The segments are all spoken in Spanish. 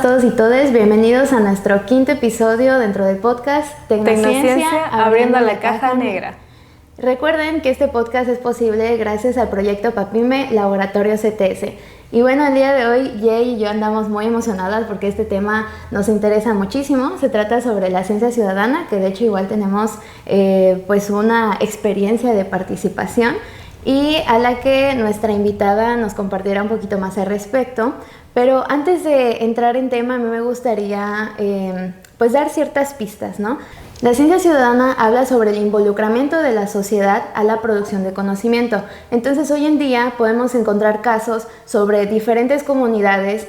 todos y todas, bienvenidos a nuestro quinto episodio dentro del podcast Tecnociencia abriendo la caja negra. Recuerden que este podcast es posible gracias al proyecto PAPIME Laboratorio CTS. Y bueno, el día de hoy Jay y yo andamos muy emocionadas porque este tema nos interesa muchísimo. Se trata sobre la ciencia ciudadana, que de hecho igual tenemos pues una experiencia de participación y a la que nuestra invitada nos compartirá un poquito más al respecto. Pero antes de entrar en tema, a mí me gustaría pues dar ciertas pistas, ¿no? La ciencia ciudadana habla sobre el involucramiento de la sociedad a la producción de conocimiento. Entonces, hoy en día podemos encontrar casos sobre diferentes comunidades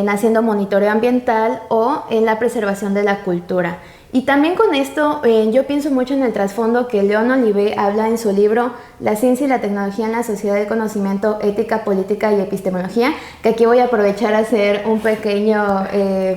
haciendo monitoreo ambiental o en la preservación de la cultura. Y también con esto yo pienso mucho en el trasfondo que León Olivé habla en su libro La ciencia y la tecnología en la sociedad del conocimiento, ética, política y epistemología, que aquí voy a aprovechar a hacer un pequeño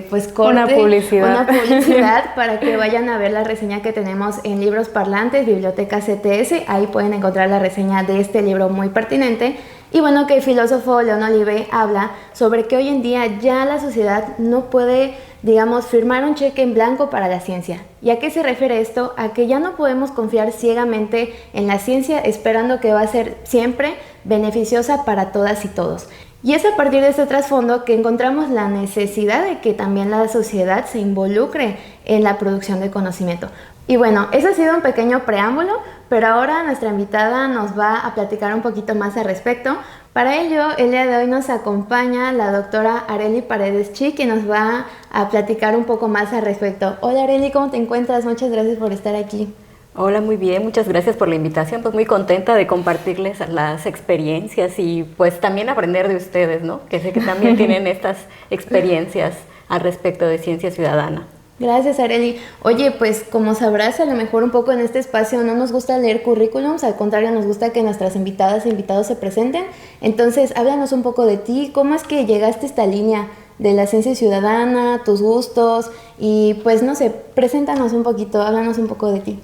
pues corte, una publicidad para que vayan a ver la reseña que tenemos en Libros Parlantes, Biblioteca CTS. Ahí pueden encontrar la reseña de este libro muy pertinente. Y bueno, que el filósofo León Olivé habla sobre que hoy en día ya la sociedad no puede, digamos, firmar un cheque en blanco para la ciencia. ¿Y a qué se refiere esto? A que ya no podemos confiar ciegamente en la ciencia esperando que va a ser siempre beneficiosa para todas y todos. Y es a partir de este trasfondo que encontramos la necesidad de que también la sociedad se involucre en la producción de conocimiento. Y bueno, ese ha sido un pequeño preámbulo, pero ahora nuestra invitada nos va a platicar un poquito más al respecto. Para ello, el día de hoy nos acompaña la doctora Arely Paredes Chi, que nos va a platicar un poco más al respecto. Hola Arely, ¿cómo te encuentras? Muchas gracias por estar aquí. Hola, muy bien, muchas gracias por la invitación, pues muy contenta de compartirles las experiencias y pues también aprender de ustedes, ¿no? Que sé que también tienen estas experiencias al respecto de ciencia ciudadana. Gracias, Arely. Oye, pues como sabrás, a lo mejor un poco en este espacio no nos gusta leer currículums, al contrario, nos gusta que nuestras invitadas e invitados se presenten. Entonces, háblanos un poco de ti, ¿cómo es que llegaste a esta línea de la ciencia ciudadana, tus gustos? Y pues, no sé, preséntanos un poquito, háblanos un poco de ti.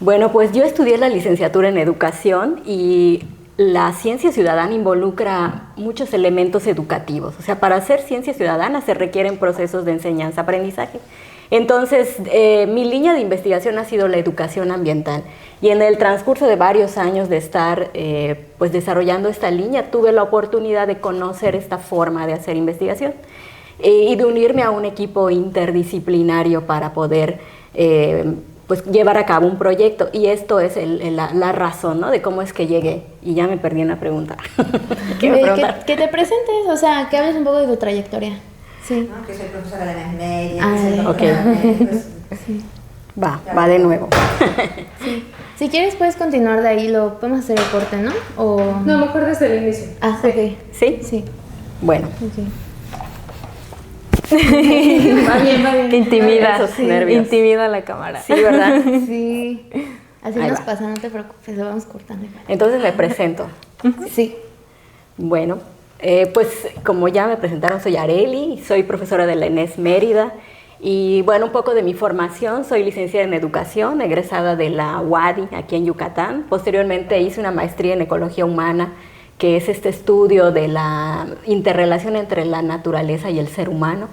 Bueno, pues yo estudié la licenciatura en educación y la ciencia ciudadana involucra muchos elementos educativos. O sea, para hacer ciencia ciudadana se requieren procesos de enseñanza-aprendizaje. Entonces, mi línea de investigación ha sido la educación ambiental. Y en el transcurso de varios años de estar pues desarrollando esta línea, tuve la oportunidad de conocer esta forma de hacer investigación y de unirme a un equipo interdisciplinario para poder pues llevar a cabo un proyecto, y esto es la razón, ¿no? De cómo es que llegué, y ya me perdí en la pregunta. ¿Qué me preguntas? Que te presentes, o sea, que hables un poco de tu trayectoria. Sí. No, que soy profesora de las medias. Sí. Va de nuevo. Sí. Si quieres puedes continuar de ahí, lo podemos hacer el corte, ¿no? O... No, mejor desde el inicio. Ah, ok. ¿Sí? Sí. Bueno. Okay. Va bien. Intimida, esos nervios. Intimida la cámara. Sí, ¿verdad? Sí. Así Ahí nos va. pasa, no te preocupes, lo vamos cortando. Entonces me presento. Sí. Bueno, pues como ya me presentaron, soy Arely, soy profesora de la ENES Mérida. Y bueno, un poco de mi formación, soy licenciada en educación, egresada de la UADY aquí en Yucatán. Posteriormente hice una maestría en ecología humana, que es este estudio de la interrelación entre la naturaleza y el ser humano.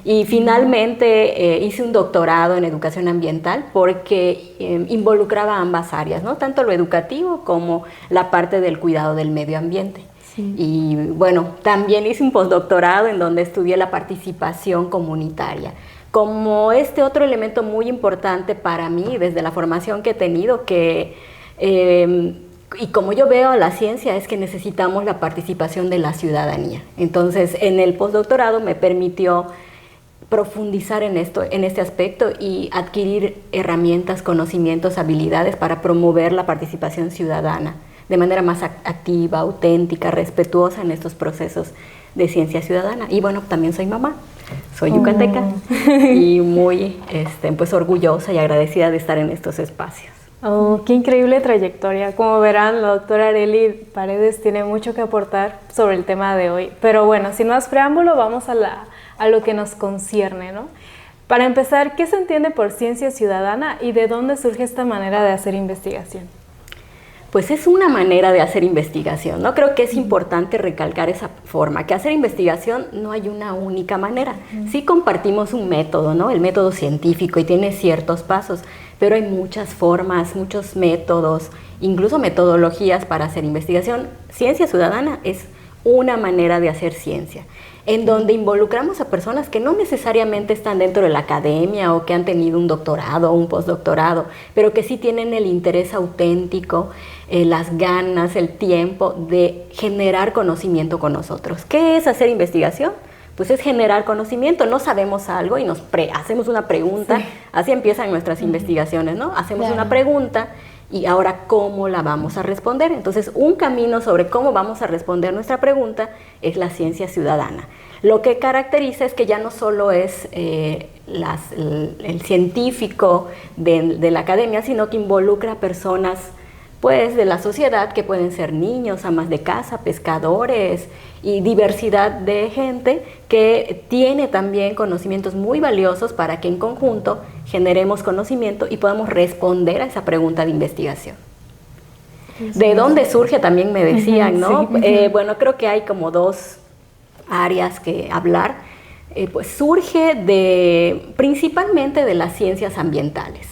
Y finalmente hice un doctorado en educación ambiental porque involucraba ambas áreas, ¿no? Tanto lo educativo como la parte del cuidado del medio ambiente. Sí. Y bueno, también hice un postdoctorado en donde estudié la participación comunitaria como este otro elemento muy importante para mí desde la formación que he tenido, que y como yo veo a la ciencia es que necesitamos la participación de la ciudadanía. Entonces, en el postdoctorado me permitió profundizar en este aspecto y adquirir herramientas, conocimientos, habilidades para promover la participación ciudadana de manera más activa, auténtica, respetuosa en estos procesos de ciencia ciudadana. Y bueno, también soy mamá, soy yucateca y muy pues orgullosa y agradecida de estar en estos espacios. Oh, qué increíble trayectoria. Como verán, la doctora Arely Paredes tiene mucho que aportar sobre el tema de hoy. Pero bueno, sin más preámbulo, vamos a lo que nos concierne, ¿no? Para empezar, ¿qué se entiende por ciencia ciudadana y de dónde surge esta manera de hacer investigación? pues es una manera de hacer investigación, ¿no? Creo que es importante recalcar esa forma, que hacer investigación no hay una única manera. Sí compartimos un método, ¿no? El método científico, y tiene ciertos pasos, pero hay muchas formas, muchos métodos, incluso metodologías para hacer investigación. Ciencia ciudadana es una manera de hacer ciencia, en donde involucramos a personas que no necesariamente están dentro de la academia o que han tenido un doctorado o un postdoctorado, pero que sí tienen el interés auténtico, las ganas, el tiempo de generar conocimiento con nosotros. ¿Qué es hacer investigación? Pues es generar conocimiento. No sabemos algo y nos hacemos una pregunta. Sí. Así empiezan nuestras investigaciones, ¿no? Hacemos una pregunta y ahora ¿cómo la vamos a responder? Entonces, un camino sobre cómo vamos a responder nuestra pregunta es la ciencia ciudadana. Lo que caracteriza es que ya no solo es el científico de la academia, sino que involucra a personas pues de la sociedad, que pueden ser niños, amas de casa, pescadores y diversidad de gente que tiene también conocimientos muy valiosos para que en conjunto generemos conocimiento y podamos responder a esa pregunta de investigación. ¿De dónde surge? También me decían, ¿no? Sí. Bueno, creo que hay como dos áreas que hablar. Pues surge principalmente de las ciencias ambientales.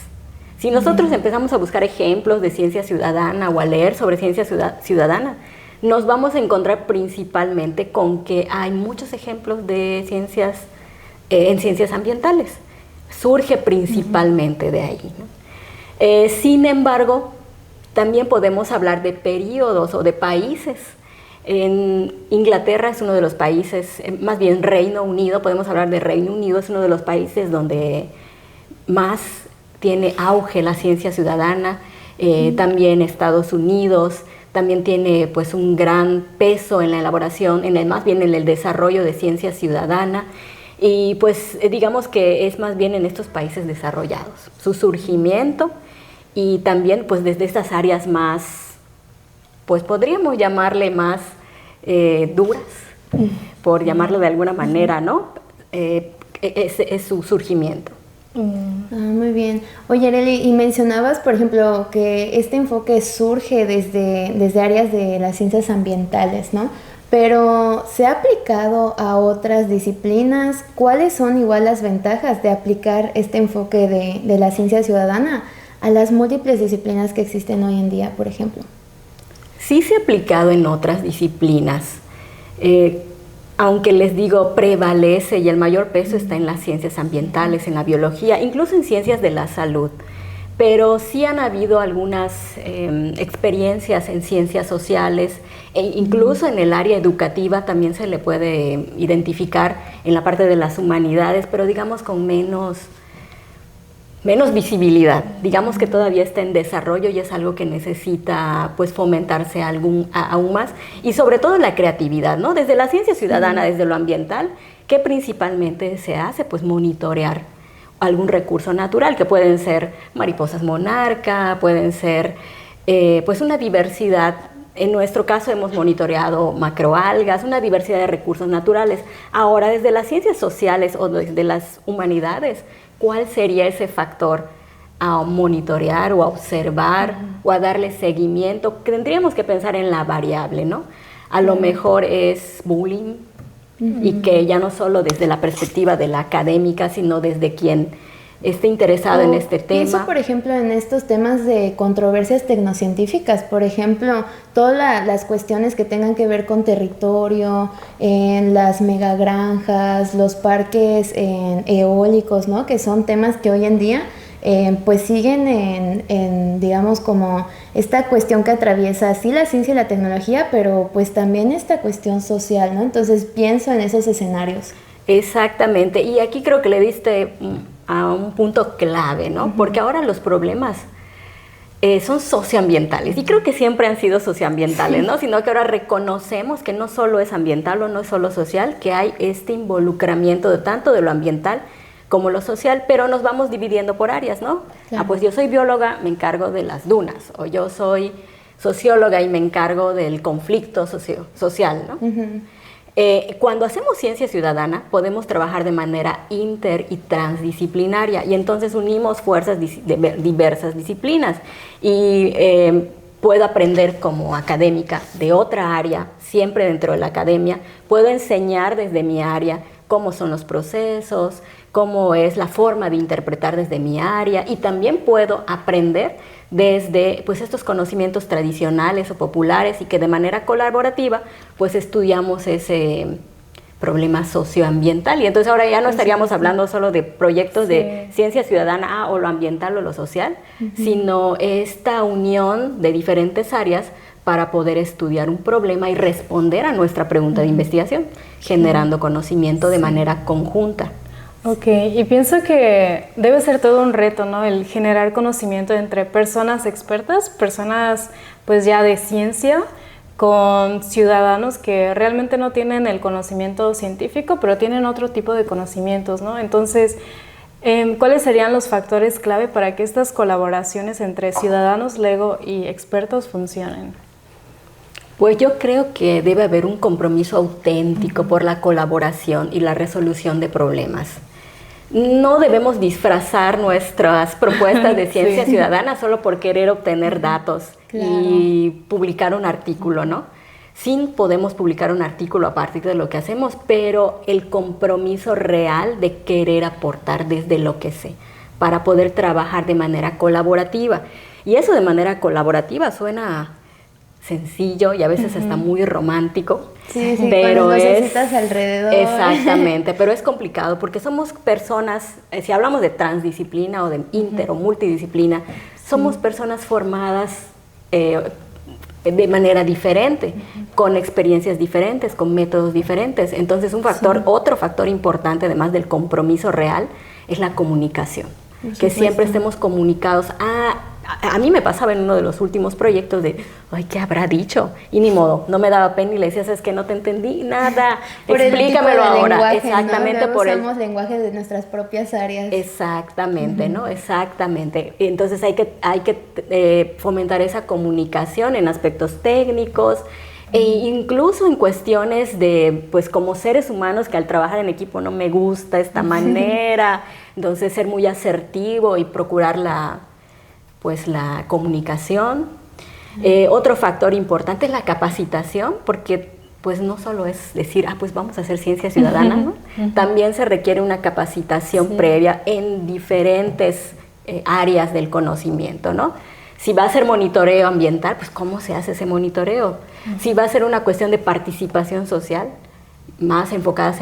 Si nosotros empezamos a buscar ejemplos de ciencia ciudadana o a leer sobre ciencia ciudadana, nos vamos a encontrar principalmente con que hay muchos ejemplos de ciencias en ciencias ambientales. Surge principalmente de ahí, ¿no? Sin embargo, también podemos hablar de periodos o de países. En Inglaterra es uno de los países, más bien Reino Unido, podemos hablar de Reino Unido, es uno de los países donde más tiene auge la ciencia ciudadana. También Estados Unidos también tiene pues un gran peso en la elaboración, más bien en el desarrollo de ciencia ciudadana, y pues digamos que es más bien en estos países desarrollados su surgimiento, y también pues desde estas áreas más, pues podríamos llamarle más duras, por llamarlo de alguna manera, ¿no? Es su surgimiento. Muy bien. Oye, Arely, y mencionabas, por ejemplo, que este enfoque surge desde áreas de las ciencias ambientales, ¿no? Pero ¿se ha aplicado a otras disciplinas? ¿Cuáles son igual las ventajas de aplicar este enfoque de la ciencia ciudadana a las múltiples disciplinas que existen hoy en día, por ejemplo? Sí se ha aplicado en otras disciplinas. Aunque les digo, prevalece y el mayor peso está en las ciencias ambientales, en la biología, incluso en ciencias de la salud. Pero sí han habido algunas experiencias en ciencias sociales, e incluso en el área educativa también se le puede identificar en la parte de las humanidades, pero digamos con menos visibilidad. Digamos que todavía está en desarrollo y es algo que necesita pues fomentarse aún más, y sobre todo la creatividad, ¿no? Desde la ciencia ciudadana, desde lo ambiental, que principalmente se hace pues monitorear algún recurso natural, que pueden ser mariposas monarca, pueden ser pues una diversidad. En nuestro caso hemos monitoreado macroalgas, una diversidad de recursos naturales. Ahora, desde las ciencias sociales o desde las humanidades, ¿cuál sería ese factor a monitorear o a observar o a darle seguimiento? Tendríamos que pensar en la variable, ¿no? A lo mejor es bullying, y que ya no solo desde la perspectiva de la académica, sino desde quien esté interesado en este tema. Pienso, por ejemplo, en estos temas de controversias tecnocientíficas, por ejemplo, todas las cuestiones que tengan que ver con territorio, en las megagranjas, los parques eólicos, ¿no? Que son temas que hoy en día pues siguen en, digamos, como esta cuestión que atraviesa sí la ciencia y la tecnología, pero pues también esta cuestión social, ¿no? Entonces pienso en esos escenarios. Exactamente, y aquí creo que le diste a un punto clave, ¿no? Porque ahora los problemas son socioambientales, y creo que siempre han sido socioambientales, ¿no? Sino que ahora reconocemos que no solo es ambiental o no es solo social, que hay este involucramiento de tanto de lo ambiental como lo social, pero nos vamos dividiendo por áreas, ¿no? Claro. Pues yo soy bióloga, me encargo de las dunas, o yo soy socióloga y me encargo del conflicto social, ¿no? Cuando hacemos ciencia ciudadana podemos trabajar de manera inter y transdisciplinaria, y entonces unimos fuerzas de diversas disciplinas, y puedo aprender como académica de otra área, siempre dentro de la academia, puedo enseñar desde mi área cómo son los procesos, cómo es la forma de interpretar desde mi área, y también puedo aprender desde pues estos conocimientos tradicionales o populares, y que de manera colaborativa pues estudiamos ese problema socioambiental. Y entonces ahora ya no estaríamos hablando solo de proyectos de ciencia ciudadana o lo ambiental o lo social, sino esta unión de diferentes áreas para poder estudiar un problema y responder a nuestra pregunta de investigación, generando conocimiento de manera conjunta. Ok, y pienso que debe ser todo un reto, ¿no? El generar conocimiento entre personas expertas, personas pues ya de ciencia, con ciudadanos que realmente no tienen el conocimiento científico, pero tienen otro tipo de conocimientos, ¿no? Entonces, ¿cuáles serían los factores clave para que estas colaboraciones entre ciudadanos, Lego y expertos funcionen? Pues yo creo que debe haber un compromiso auténtico por la colaboración y la resolución de problemas. No debemos disfrazar nuestras propuestas de ciencia ciudadana solo por querer obtener datos y publicar un artículo, ¿no? Sí podemos publicar un artículo a partir de lo que hacemos, pero el compromiso real de querer aportar desde lo que sé, para poder trabajar de manera colaborativa. Y eso de manera colaborativa suena sencillo y a veces hasta muy romántico, pero necesitas alrededor. Exactamente, pero es complicado porque somos personas, si hablamos de transdisciplina o de inter o multidisciplina, somos personas formadas de manera diferente, con experiencias diferentes, con métodos diferentes. Entonces otro factor importante, además del compromiso real, es la comunicación, que siempre estemos comunicados. A mí me pasaba en uno de los últimos proyectos de, ay, ¿qué habrá dicho? Y ni modo, no me daba pena y le decía, es que no te entendí nada, explícamelo ahora. Lenguaje, exactamente, ¿no? por usamos lenguaje de nuestras propias áreas. Exactamente, ¿no? Exactamente. Entonces hay que fomentar esa comunicación en aspectos técnicos, e incluso en cuestiones de, pues como seres humanos, que al trabajar en equipo no me gusta esta manera, entonces ser muy asertivo y procurar la comunicación. Otro factor importante es la capacitación, porque pues no solo es decir, pues vamos a hacer ciencia ciudadana, ¿no? También se requiere una capacitación previa en diferentes áreas del conocimiento, ¿no? Si va a ser monitoreo ambiental, pues ¿cómo se hace ese monitoreo? Si va a ser una cuestión de participación social, más enfocada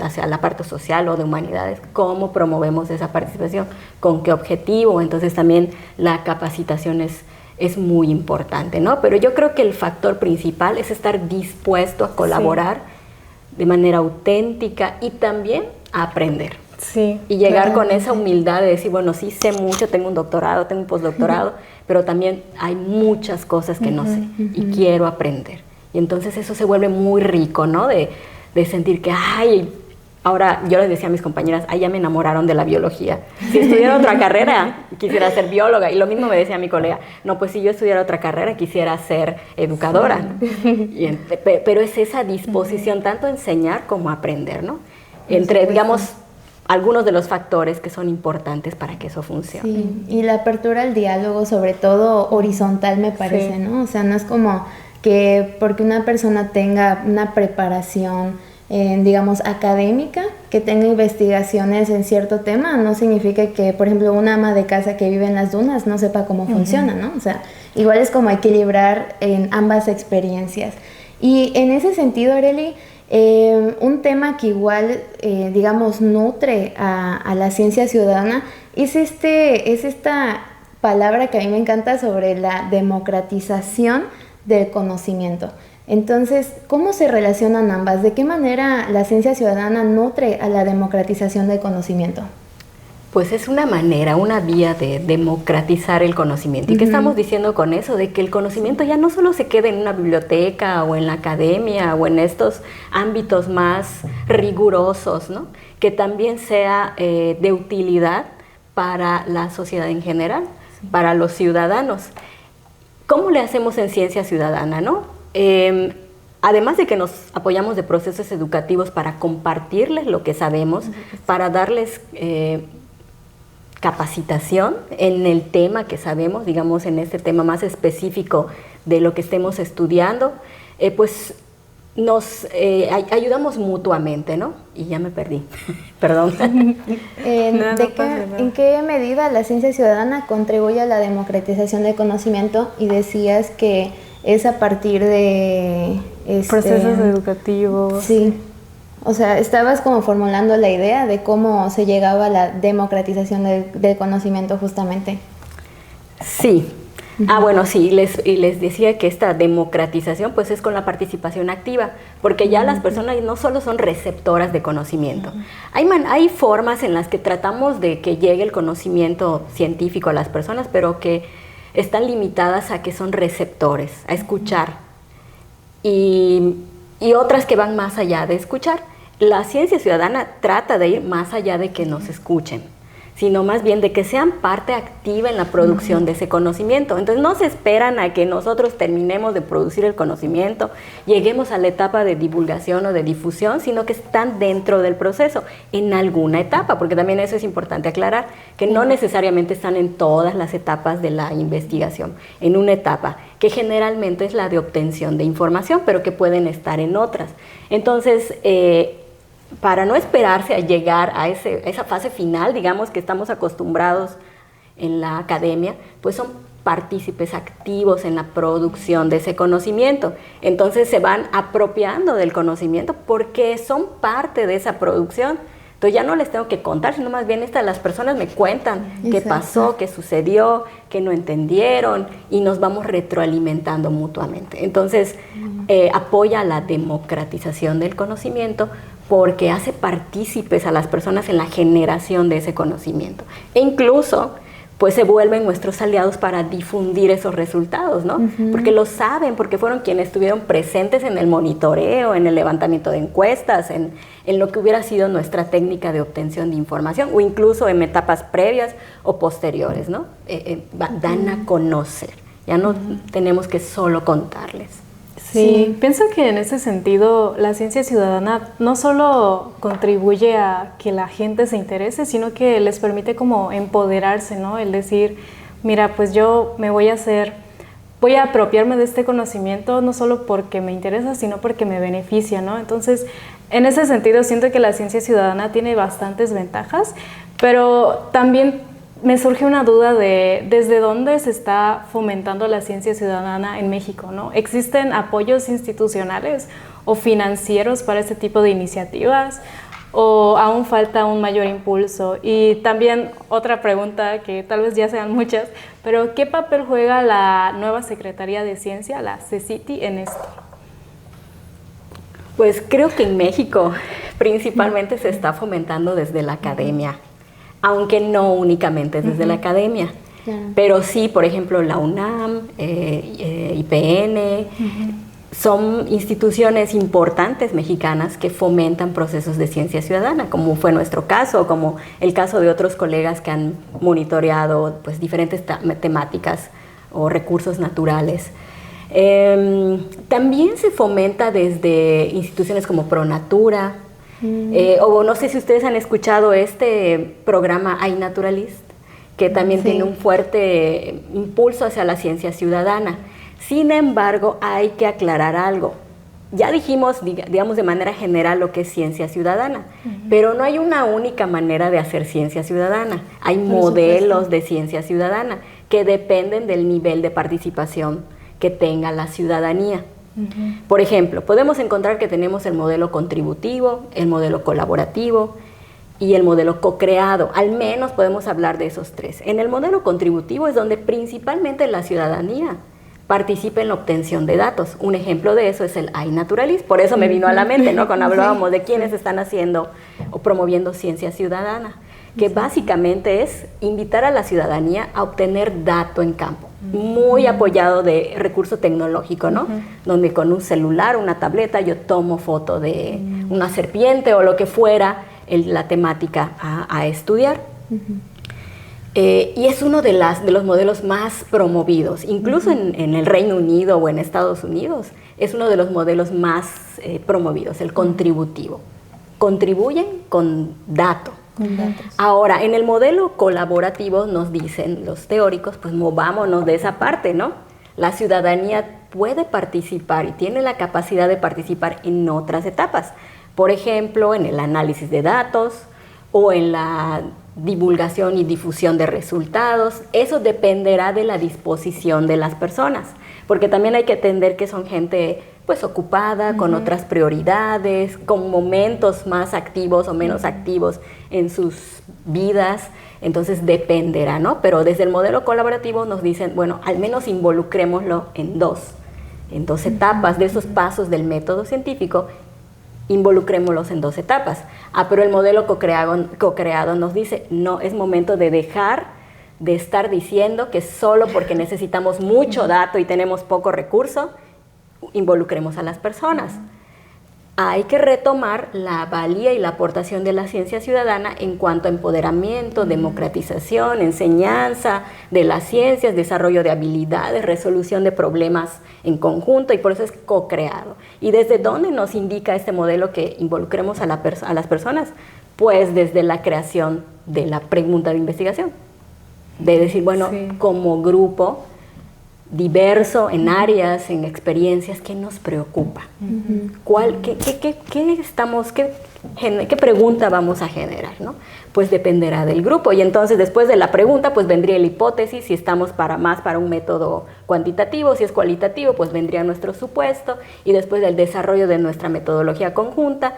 hacia la parte social o de humanidades, ¿cómo promovemos esa participación? ¿Con qué objetivo? Entonces también la capacitación es muy importante, ¿no? Pero yo creo que el factor principal es estar dispuesto a colaborar de manera auténtica y también a aprender. Sí, y llegar con esa humildad de decir, bueno, sí sé mucho, tengo un doctorado, tengo un postdoctorado, pero también hay muchas cosas que no sé y quiero aprender. Y entonces eso se vuelve muy rico, ¿no? De sentir que, ahora yo les decía a mis compañeras, ya me enamoraron de la biología. Si estudiara otra carrera, quisiera ser bióloga. Y lo mismo me decía mi colega, no, pues si yo estudiara otra carrera, quisiera ser educadora. Pero es esa disposición, tanto a enseñar como a aprender, ¿no? Entre, digamos, algunos de los factores que son importantes para que eso funcione. Sí, y la apertura al diálogo, sobre todo horizontal, me parece, ¿no? O sea, no es como que porque una persona tenga una preparación, digamos, académica, que tenga investigaciones en cierto tema, no significa que, por ejemplo, una ama de casa que vive en las dunas no sepa cómo funciona, ¿no? O sea, igual es como equilibrar en ambas experiencias. Y en ese sentido, Arely, un tema que igual, digamos, nutre a la ciencia ciudadana es esta palabra que a mí me encanta sobre la democratización del conocimiento. Entonces, ¿cómo se relacionan ambas? ¿De qué manera la ciencia ciudadana nutre a la democratización del conocimiento? Pues es una manera, una vía de democratizar el conocimiento. ¿Y qué estamos diciendo con eso? De que el conocimiento ya no solo se quede en una biblioteca o en la academia o en estos ámbitos más rigurosos, ¿no? Que también sea de utilidad para la sociedad en general, para los ciudadanos. ¿Cómo le hacemos en ciencia ciudadana, no? Además de que nos apoyamos de procesos educativos para compartirles lo que sabemos, para darles capacitación en el tema que sabemos, digamos en este tema más específico de lo que estemos estudiando, pues nos ayudamos mutuamente, ¿no? Y ya me perdí, perdón. ¿En qué medida la ciencia ciudadana contribuye a la democratización del conocimiento? Y decías que es a partir de... procesos educativos. Sí. O sea, estabas como formulando la idea de cómo se llegaba a la democratización del conocimiento justamente. Sí. Bueno, sí, les decía que esta democratización pues es con la participación activa, porque ya las personas no solo son receptoras de conocimiento. Hay formas en las que tratamos de que llegue el conocimiento científico a las personas, pero que están limitadas a que son receptores, a escuchar, y otras que van más allá de escuchar. La ciencia ciudadana trata de ir más allá de que nos escuchen, sino más bien de que sean parte activa en la producción de ese conocimiento. Entonces no se esperan a que nosotros terminemos de producir el conocimiento, lleguemos a la etapa de divulgación o de difusión, sino que están dentro del proceso, en alguna etapa, porque también eso es importante aclarar, que no necesariamente están en todas las etapas de la investigación, en una etapa que generalmente es la de obtención de información, pero que pueden estar en otras. Entonces, para no esperarse a llegar a esa fase final, digamos, que estamos acostumbrados en la academia, pues son partícipes activos en la producción de ese conocimiento. Entonces se van apropiando del conocimiento porque son parte de esa producción. Entonces ya no les tengo que contar, sino más bien las personas me cuentan qué pasó, qué sucedió, qué no entendieron, y nos vamos retroalimentando mutuamente. Entonces apoya la democratización del conocimiento, porque hace partícipes a las personas en la generación de ese conocimiento. E incluso, pues se vuelven nuestros aliados para difundir esos resultados, ¿no? Porque lo saben, porque fueron quienes estuvieron presentes en el monitoreo, en el levantamiento de encuestas, en lo que hubiera sido nuestra técnica de obtención de información, o incluso en etapas previas o posteriores, ¿no? Dan a conocer, ya no tenemos que solo contarles. Sí, pienso que en ese sentido la ciencia ciudadana no solo contribuye a que la gente se interese, sino que les permite como empoderarse, ¿no? El decir, mira, pues yo voy a apropiarme de este conocimiento no solo porque me interesa, sino porque me beneficia, ¿no? Entonces, en ese sentido siento que la ciencia ciudadana tiene bastantes ventajas, pero también me surge una duda de desde dónde se está fomentando la ciencia ciudadana en México, ¿no? ¿Existen apoyos institucionales o financieros para este tipo de iniciativas? ¿O aún falta un mayor impulso? Y también otra pregunta, que tal vez ya sean muchas, pero ¿qué papel juega la nueva Secretaría de Ciencia, la CECITI, en esto? Pues creo que en México principalmente se está fomentando desde la academia, aunque no únicamente desde la academia, pero sí, por ejemplo, la UNAM, IPN, son instituciones importantes mexicanas que fomentan procesos de ciencia ciudadana, como fue nuestro caso, como el caso de otros colegas que han monitoreado pues, diferentes temáticas o recursos naturales. También se fomenta desde instituciones como ProNatura, o no sé si ustedes han escuchado este programa iNaturalist, que también tiene un fuerte impulso hacia la ciencia ciudadana. Sin embargo, hay que aclarar algo. Ya dijimos, digamos de manera general, lo que es ciencia ciudadana, pero no hay una única manera de hacer ciencia ciudadana. Hay modelos de ciencia ciudadana que dependen del nivel de participación que tenga la ciudadanía. Por ejemplo, podemos encontrar que tenemos el modelo contributivo, el modelo colaborativo y el modelo co-creado. Al menos podemos hablar de esos tres. En el modelo contributivo es donde principalmente la ciudadanía participa en la obtención de datos. Un ejemplo de eso es el iNaturalist. Por eso me vino a la mente, ¿no? Cuando hablábamos de quiénes están haciendo o promoviendo ciencia ciudadana, que básicamente es invitar a la ciudadanía a obtener dato en campo, muy apoyado de recurso tecnológico, ¿no? Donde con un celular, una tableta, yo tomo foto de una serpiente o lo que fuera la temática a estudiar. Y es uno de los modelos más promovidos, incluso en el Reino Unido o en Estados Unidos, es uno de los modelos más promovidos, el contributivo. Contribuyen con dato, Con datos. Ahora, en el modelo colaborativo nos dicen los teóricos, pues movámonos de esa parte, ¿no? La ciudadanía puede participar y tiene la capacidad de participar en otras etapas. Por ejemplo, en el análisis de datos o en la divulgación y difusión de resultados. Eso dependerá de la disposición de las personas, porque también hay que entender que son gente pues ocupada, con otras prioridades, con momentos más activos o menos activos en sus vidas. Entonces dependerá, ¿no? Pero desde el modelo colaborativo nos dicen, bueno, al menos involucrémoslo en dos etapas de esos pasos del método científico, involucrémoslos en 2 etapas. Pero el modelo co-creado nos dice, no, es momento de dejar de estar diciendo que solo porque necesitamos mucho dato y tenemos poco recurso, involucremos a las personas. Hay que retomar la valía y la aportación de la ciencia ciudadana en cuanto a empoderamiento, democratización, enseñanza de las ciencias, desarrollo de habilidades, resolución de problemas en conjunto, y por eso es co-creado. ¿Y desde dónde nos indica este modelo que involucremos a las personas? Pues desde la creación de la pregunta de investigación. De decir, bueno, como grupo diverso en áreas, en experiencias, ¿qué nos preocupa? ¿Qué pregunta vamos a generar, ¿no? Pues dependerá del grupo, y entonces después de la pregunta pues vendría la hipótesis, si estamos para un método cuantitativo, si es cualitativo pues vendría nuestro supuesto, y después del desarrollo de nuestra metodología conjunta.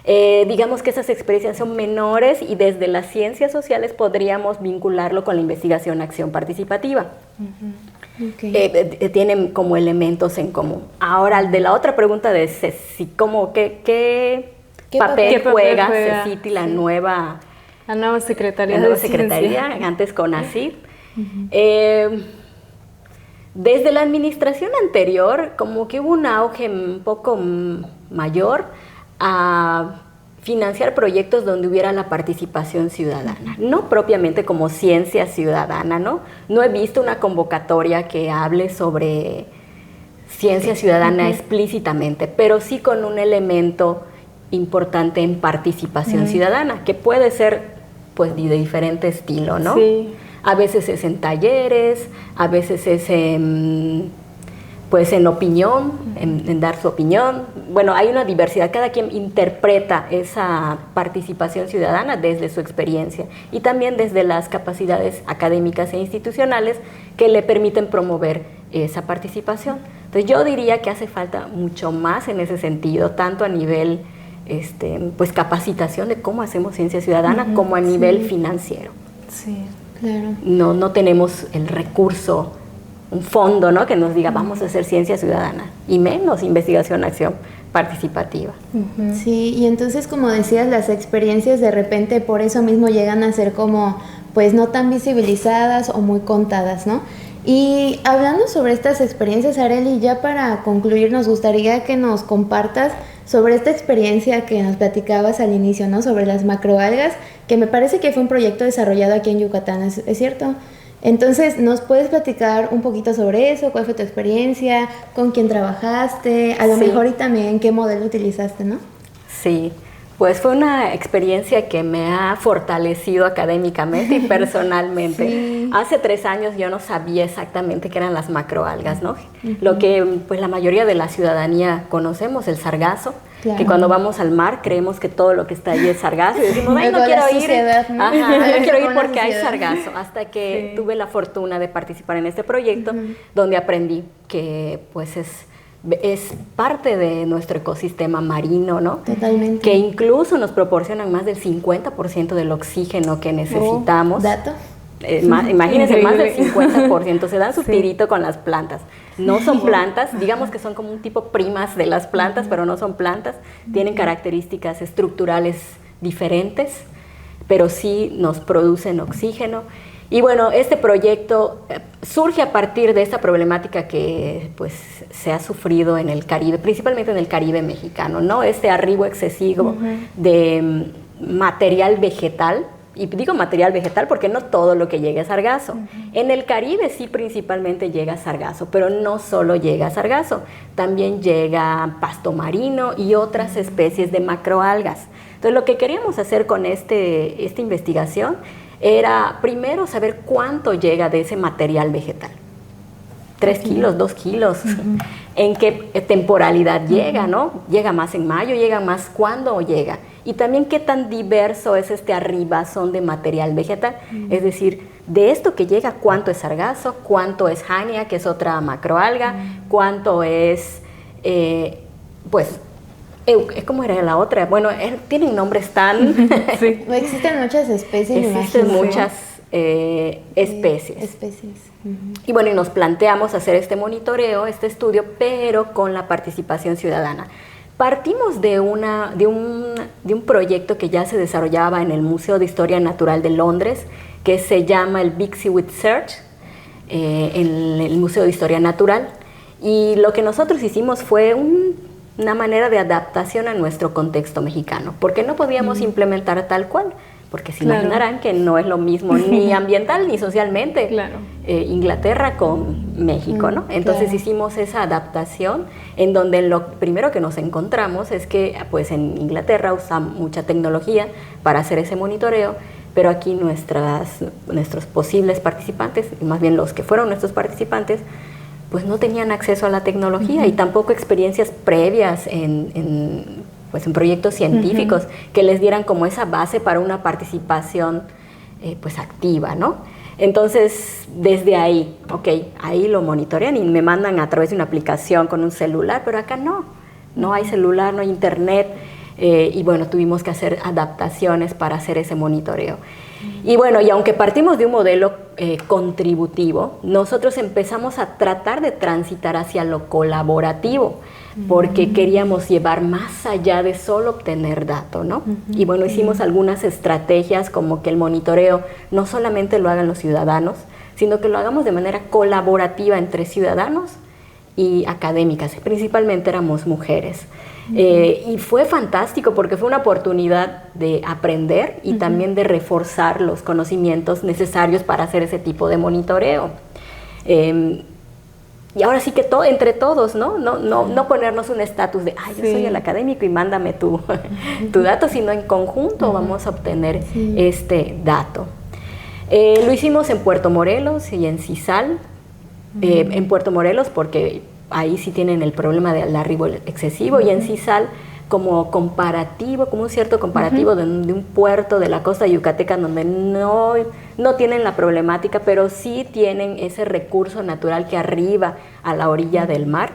Digamos que esas experiencias son menores, y desde las ciencias sociales podríamos vincularlo con la investigación-acción participativa. Tienen como elementos en común. Ahora, de la otra pregunta de ¿qué papel juega CECITI, la nueva secretaría, antes CONACYT? Desde la administración anterior, como que hubo un auge un poco mayor a financiar proyectos donde hubiera la participación ciudadana, no propiamente como ciencia ciudadana, ¿no? No he visto una convocatoria que hable sobre ciencia ciudadana explícitamente, pero sí con un elemento importante en participación ciudadana, que puede ser pues de diferente estilo, ¿no? Sí. A veces es en talleres, a veces es en opinión, en dar su opinión. Bueno, hay una diversidad, cada quien interpreta esa participación ciudadana desde su experiencia y también desde las capacidades académicas e institucionales que le permiten promover esa participación. Entonces yo diría que hace falta mucho más en ese sentido, tanto a nivel pues capacitación de cómo hacemos ciencia ciudadana, como a nivel financiero. Sí, claro. No tenemos el recurso, un fondo, ¿no?, que nos diga vamos a hacer ciencia ciudadana, y menos investigación-acción participativa. Sí, y entonces, como decías, las experiencias de repente por eso mismo llegan a ser como pues no tan visibilizadas o muy contadas, ¿no? Y hablando sobre estas experiencias, Arely, ya para concluir nos gustaría que nos compartas sobre esta experiencia que nos platicabas al inicio, ¿no?, sobre las macroalgas, que me parece que fue un proyecto desarrollado aquí en Yucatán, ¿es cierto? Entonces, ¿nos puedes platicar un poquito sobre eso? ¿Cuál fue tu experiencia? ¿Con quién trabajaste? A lo mejor, y también qué modelo utilizaste, ¿no? Sí, pues fue una experiencia que me ha fortalecido académicamente y personalmente. Sí. Hace 3 años yo no sabía exactamente qué eran las macroalgas, ¿no? Lo que pues la mayoría de la ciudadanía conocemos, el sargazo. Claro. Que cuando vamos al mar creemos que todo lo que está ahí es sargazo y decimos, ay, no quiero ir, ¿no? No quiero ir porque hay sargazo, hasta que tuve la fortuna de participar en este proyecto, donde aprendí que pues es parte de nuestro ecosistema marino, ¿no? Totalmente. Que incluso nos proporcionan más del 50% del oxígeno que necesitamos. ¿Dato? Imagínense, más del 50%, se dan su tirito con las plantas. No son plantas, digamos que son como un tipo primas de las plantas, pero no son plantas, tienen características estructurales diferentes, pero sí nos producen oxígeno. Y bueno, este proyecto surge a partir de esta problemática que pues se ha sufrido en el Caribe, principalmente en el Caribe mexicano, ¿no? Este arribo excesivo de material vegetal. Y digo material vegetal porque no todo lo que llega es sargazo. En el Caribe sí principalmente llega sargazo, pero no solo llega sargazo, también llega pasto marino y otras especies de macroalgas. Entonces, lo que queríamos hacer con esta investigación era primero saber cuánto llega de ese material vegetal. 3 kilos, 2 kilos, en qué temporalidad llega, ¿no? ¿Llega más en mayo? ¿Llega más cuándo llega? Y también qué tan diverso es este arribazón de material vegetal. Es decir, de esto que llega, ¿cuánto es sargazo? ¿Cuánto es jania, que es otra macroalga? ¿Cuánto es, ¿cómo era la otra? Bueno, tienen nombres tan... Sí. Existen muchas especies. Existen muchas especies. Y bueno, y nos planteamos hacer este monitoreo, este estudio, pero con la participación ciudadana. Partimos de un proyecto que ya se desarrollaba en el Museo de Historia Natural de Londres, que se llama el Big Seaweed Search, en el Museo de Historia Natural. Y lo que nosotros hicimos fue una manera de adaptación a nuestro contexto mexicano, porque no podíamos implementar tal cual, porque se imaginarán que no es lo mismo ni ambiental ni socialmente Inglaterra con México, ¿no? Entonces hicimos esa adaptación en donde lo primero que nos encontramos es que pues en Inglaterra usan mucha tecnología para hacer ese monitoreo, pero aquí nuestros posibles participantes, más bien los que fueron nuestros participantes, pues no tenían acceso a la tecnología y tampoco experiencias previas en proyectos científicos que les dieran como esa base para una participación pues activa, ¿no? Entonces, desde ahí, ahí lo monitorean y me mandan a través de una aplicación con un celular, pero acá no hay celular, no hay internet, y bueno, tuvimos que hacer adaptaciones para hacer ese monitoreo. Y bueno, y aunque partimos de un modelo contributivo, nosotros empezamos a tratar de transitar hacia lo colaborativo, porque queríamos llevar más allá de solo obtener datos, ¿no? Y bueno, hicimos algunas estrategias como que el monitoreo no solamente lo hagan los ciudadanos, sino que lo hagamos de manera colaborativa entre ciudadanos y académicas, principalmente éramos mujeres. Y fue fantástico porque fue una oportunidad de aprender y también de reforzar los conocimientos necesarios para hacer ese tipo de monitoreo. Y ahora sí que entre todos, no ponernos un estatus de, yo soy el académico y mándame tu dato, sino en conjunto vamos a obtener este dato. Lo hicimos en Puerto Morelos y en Cizal. En Puerto Morelos porque ahí sí tienen el problema del arribo excesivo, y en Cizal como un cierto comparativo de un puerto de la costa yucateca donde no tienen la problemática, pero sí tienen ese recurso natural que arriba a la orilla del mar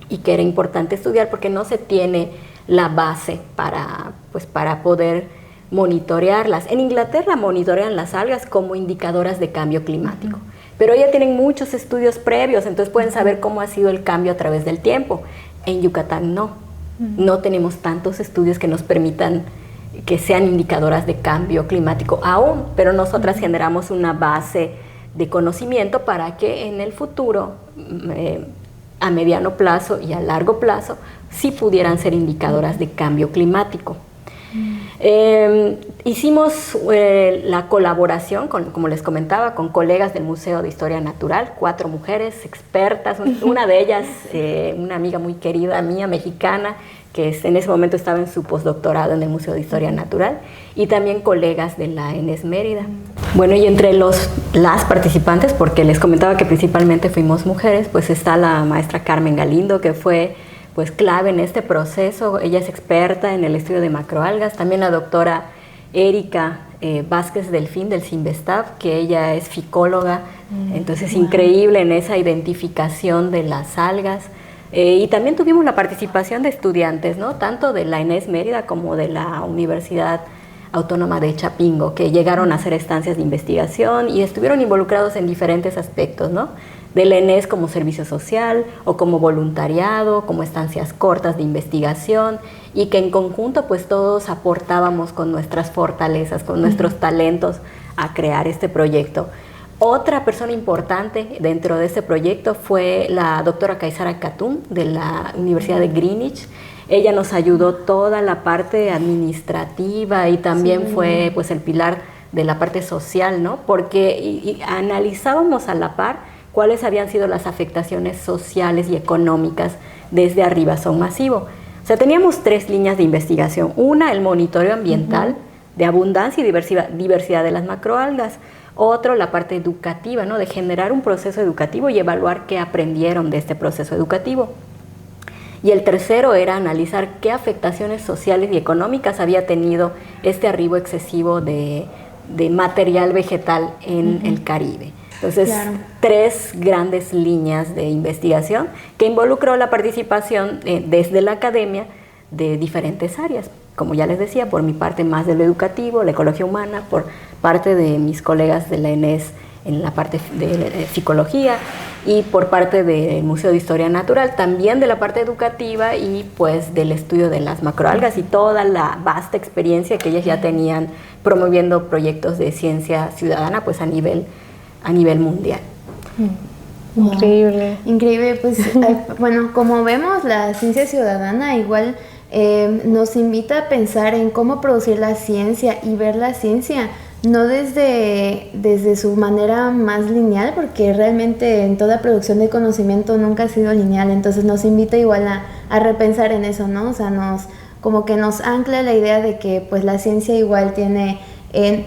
y que era importante estudiar porque no se tiene la base para poder monitorearlas. En Inglaterra monitorean las algas como indicadoras de cambio climático, pero ya tienen muchos estudios previos, entonces pueden saber cómo ha sido el cambio a través del tiempo. En Yucatán no tenemos tantos estudios que nos permitan que sean indicadoras de cambio climático aún, pero nosotras generamos una base de conocimiento para que en el futuro, a mediano plazo y a largo plazo, sí pudieran ser indicadoras de cambio climático. Hicimos la colaboración, como les comentaba, con colegas del Museo de Historia Natural, 4 mujeres expertas, una de ellas, una amiga muy querida mía, mexicana, que en ese momento estaba en su postdoctorado en el Museo de Historia Natural, y también colegas de la ENES Mérida. Bueno, y entre las participantes, porque les comentaba que principalmente fuimos mujeres, pues está la maestra Carmen Galindo, que fue pues clave en este proceso. Ella es experta en el estudio de macroalgas. También la doctora Erika Vázquez Delfín del CIMBESTAF, que ella es ficóloga, entonces increíble en esa identificación de las algas. Y también tuvimos la participación de estudiantes, ¿no? Tanto de la ENES Mérida como de la Universidad Autónoma de Chapingo, que llegaron a hacer estancias de investigación y estuvieron involucrados en diferentes aspectos, ¿no? Del ENES como servicio social o como voluntariado, como estancias cortas de investigación, y que en conjunto pues todos aportábamos con nuestras fortalezas, con nuestros talentos a crear este proyecto. Otra persona importante dentro de este proyecto fue la doctora Kaysara Khatun de la Universidad de Greenwich. Ella nos ayudó toda la parte administrativa y también fue pues el pilar de la parte social, ¿no? Porque analizábamos a la par cuáles habían sido las afectaciones sociales y económicas desde arribazón masivo. O sea, teníamos 3 líneas de investigación. Una, el monitoreo ambiental de abundancia y diversidad de las macroalgas. Otro, la parte educativa, ¿no? De generar un proceso educativo y evaluar qué aprendieron de este proceso educativo. Y el tercero era analizar qué afectaciones sociales y económicas había tenido este arribo excesivo de material vegetal en el Caribe. Entonces, 3 grandes líneas de investigación que involucró la participación desde la academia de diferentes áreas. Como ya les decía, por mi parte más de lo educativo, la ecología humana, por parte de mis colegas de la ENES en la parte de psicología y por parte del Museo de Historia Natural, también de la parte educativa y pues del estudio de las macroalgas y toda la vasta experiencia que ellas ya tenían promoviendo proyectos de ciencia ciudadana pues a nivel mundial. Increíble. Increíble, pues bueno, como vemos, la ciencia ciudadana igual nos invita a pensar en cómo producir la ciencia y ver la ciencia no desde su manera más lineal, porque realmente en toda producción de conocimiento nunca ha sido lineal, entonces nos invita igual a repensar en eso, ¿no? O sea, como que nos ancla la idea de que pues la ciencia igual tiene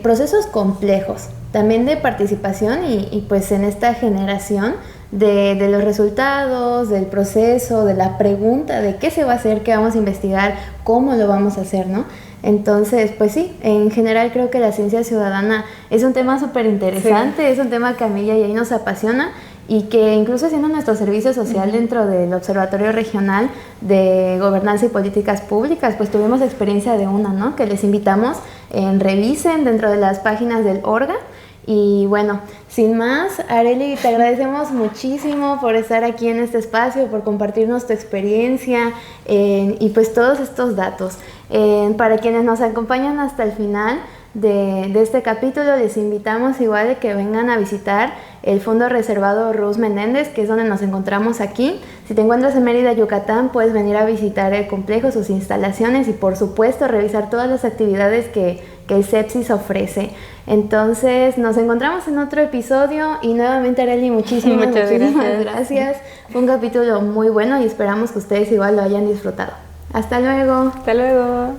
procesos complejos, también de participación y pues en esta generación de los resultados, del proceso, de la pregunta de qué se va a hacer, qué vamos a investigar, cómo lo vamos a hacer, ¿no? Entonces, pues sí, en general creo que la ciencia ciudadana es un tema súper interesante, es un tema que a mí y ahí nos apasiona y que incluso haciendo nuestro servicio social dentro del Observatorio Regional de Gobernanza y Políticas Públicas, pues tuvimos experiencia de una, ¿no? Que les invitamos, revisen dentro de las páginas del ORGA. Y bueno, sin más, Arely, te agradecemos muchísimo por estar aquí en este espacio, por compartirnos tu experiencia y pues todos estos datos. Para quienes nos acompañan hasta el final de este capítulo, les invitamos igual de que vengan a visitar el Fondo Reservado Ruz Menéndez, que es donde nos encontramos aquí. Si te encuentras en Mérida, Yucatán, puedes venir a visitar el complejo, sus instalaciones y por supuesto revisar todas las actividades que el CEPSIS ofrece. Entonces nos encontramos en otro episodio y nuevamente Arely, muchísimas gracias. Fue un capítulo muy bueno y esperamos que ustedes igual lo hayan disfrutado. Hasta luego. Hasta luego.